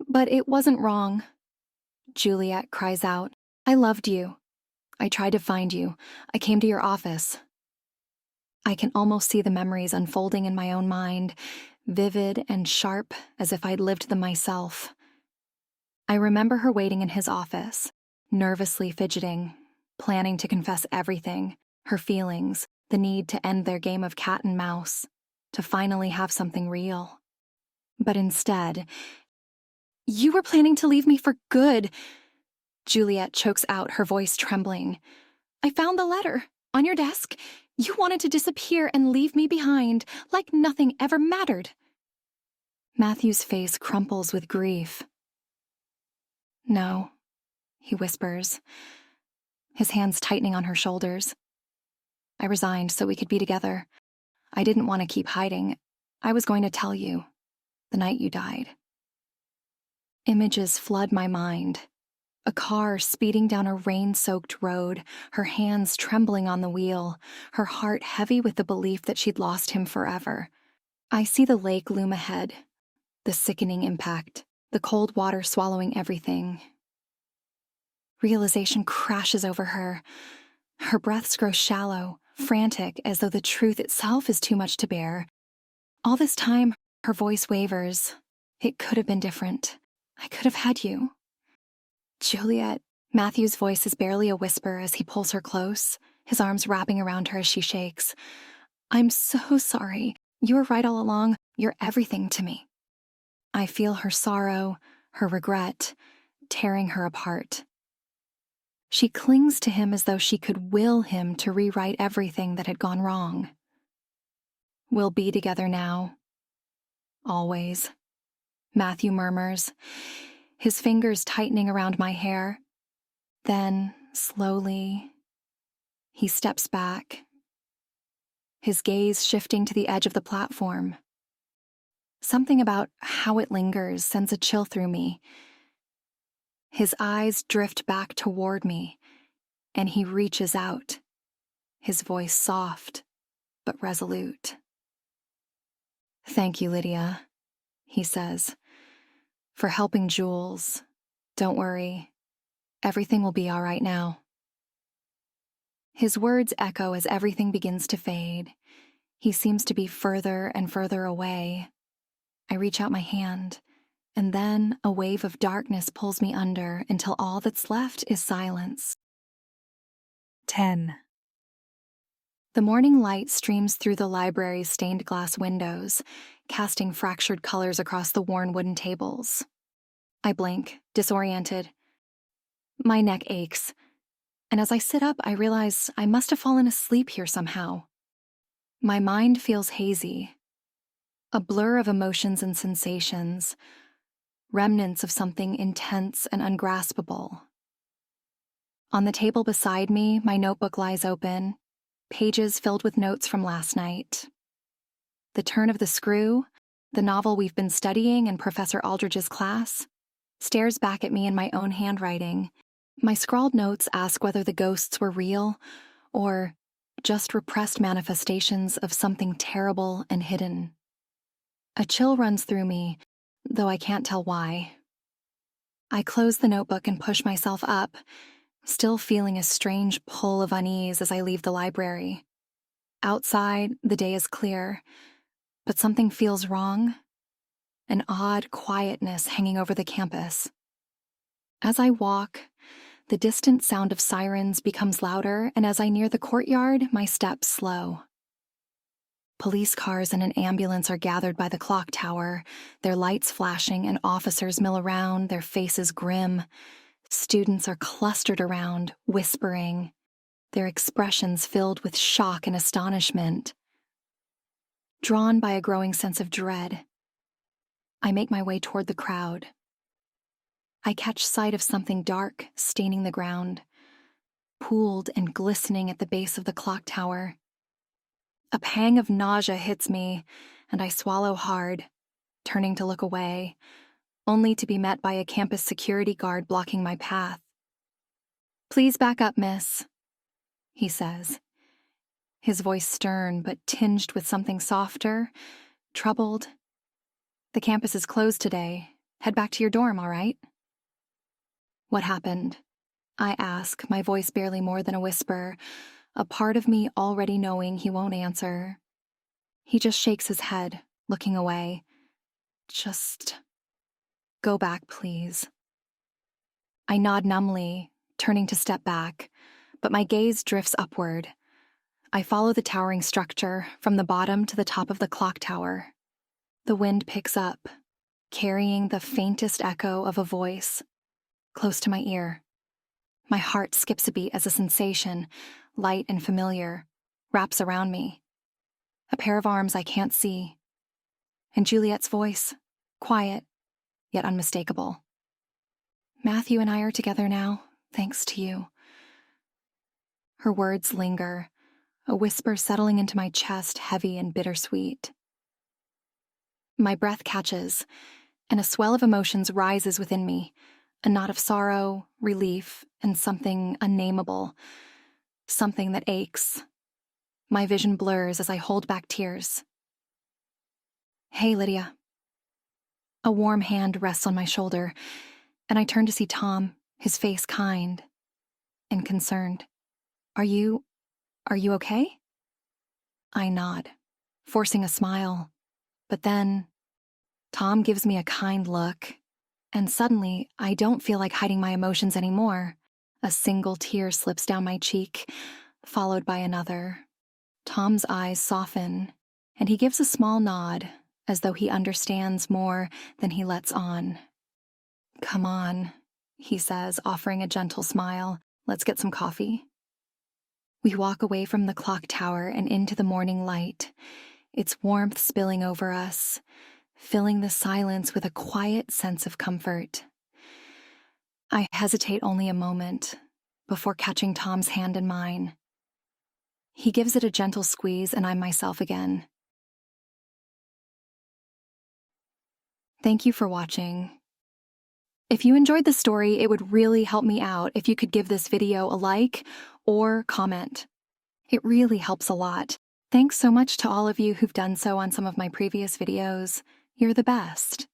But it wasn't wrong, Juliet cries out. I loved you. I tried to find you. I came to your office. I can almost see the memories unfolding in my own mind, vivid and sharp as if I'd lived them myself. I remember her waiting in his office, nervously fidgeting, planning to confess everything, her feelings, the need to end their game of cat and mouse, to finally have something real. But instead, you were planning to leave me for good, Juliet chokes out, her voice trembling. I found the letter on your desk. You wanted to disappear and leave me behind, like nothing ever mattered. Matthew's face crumples with grief. No, he whispers, his hands tightening on her shoulders. I resigned so we could be together. I didn't want to keep hiding. I was going to tell you, the night you died. Images flood my mind. A car speeding down a rain-soaked road, her hands trembling on the wheel, her heart heavy with the belief that she'd lost him forever. I see the lake loom ahead, the sickening impact, the cold water swallowing everything. Realization crashes over her. Her breaths grow shallow, frantic, as though the truth itself is too much to bear. All this time, her voice wavers. It could have been different. I could have had you. Juliet, Matthew's voice is barely a whisper as he pulls her close, his arms wrapping around her as she shakes. I'm so sorry. You were right all along. You're everything to me. I feel her sorrow, her regret, tearing her apart. She clings to him as though she could will him to rewrite everything that had gone wrong. We'll be together now. Always. Matthew murmurs, his fingers tightening around my hair. Then, slowly, he steps back, his gaze shifting to the edge of the platform. Something about how it lingers sends a chill through me. His eyes drift back toward me, and he reaches out, his voice soft but resolute. Thank you, Lydia, he says, for helping Jules. Don't worry. Everything will be all right now. His words echo as everything begins to fade. He seems to be further and further away. I reach out my hand, and then a wave of darkness pulls me under until all that's left is silence. 10. The morning light streams through the library's stained glass windows, casting fractured colors across the worn wooden tables. I blink, disoriented. My neck aches, and as I sit up, I realize I must have fallen asleep here somehow. My mind feels hazy, a blur of emotions and sensations, remnants of something intense and ungraspable. On the table beside me, my notebook lies open, pages filled with notes from last night. The Turn of the Screw, the novel we've been studying in Professor Aldridge's class, stares back at me in my own handwriting. My scrawled notes ask whether the ghosts were real or just repressed manifestations of something terrible and hidden. A chill runs through me, though I can't tell why. I close the notebook and push myself up, still feeling a strange pull of unease as I leave the library. Outside, the day is clear, but something feels wrong. An odd quietness hanging over the campus. As I walk, the distant sound of sirens becomes louder, and as I near the courtyard, my steps slow. Police cars and an ambulance are gathered by the clock tower, their lights flashing, and officers mill around, their faces grim. Students are clustered around, whispering, their expressions filled with shock and astonishment. Drawn by a growing sense of dread, I make my way toward the crowd. I catch sight of something dark staining the ground, pooled and glistening at the base of the clock tower. A pang of nausea hits me, and I swallow hard, turning to look away, only to be met by a campus security guard blocking my path. "Please back up, miss," he says, his voice stern but tinged with something softer, troubled. "The campus is closed today. Head back to your dorm, all right?" "What happened?" I ask, my voice barely more than a whisper, a part of me already knowing he won't answer. He just shakes his head, looking away. "Just go back, please." I nod numbly, turning to step back, but my gaze drifts upward. I follow the towering structure from the bottom to the top of the clock tower. The wind picks up, carrying the faintest echo of a voice, close to my ear. My heart skips a beat as a sensation, light and familiar, wraps around me. A pair of arms I can't see. And Juliet's voice, quiet, yet unmistakable. "Matthew and I are together now, thanks to you." Her words linger, a whisper settling into my chest, heavy and bittersweet. My breath catches, and a swell of emotions rises within me, a knot of sorrow, relief, and something unnameable, something that aches. My vision blurs as I hold back tears. "Hey, Lydia." A warm hand rests on my shoulder, and I turn to see Tom, his face kind and concerned. Are you okay?" I nod, forcing a smile, but then Tom gives me a kind look, and suddenly I don't feel like hiding my emotions anymore. A single tear slips down my cheek, followed by another. Tom's eyes soften, and he gives a small nod, as though he understands more than he lets on. "Come on," he says, offering a gentle smile. "Let's get some coffee." We walk away from the clock tower and into the morning light, its warmth spilling over us, filling the silence with a quiet sense of comfort. I hesitate only a moment before catching Tom's hand in mine. He gives it a gentle squeeze, and I'm myself again. Thank you for watching. If you enjoyed the story, it would really help me out if you could give this video a like or comment. It really helps a lot. Thanks so much to all of you who've done so on some of my previous videos. You're the best.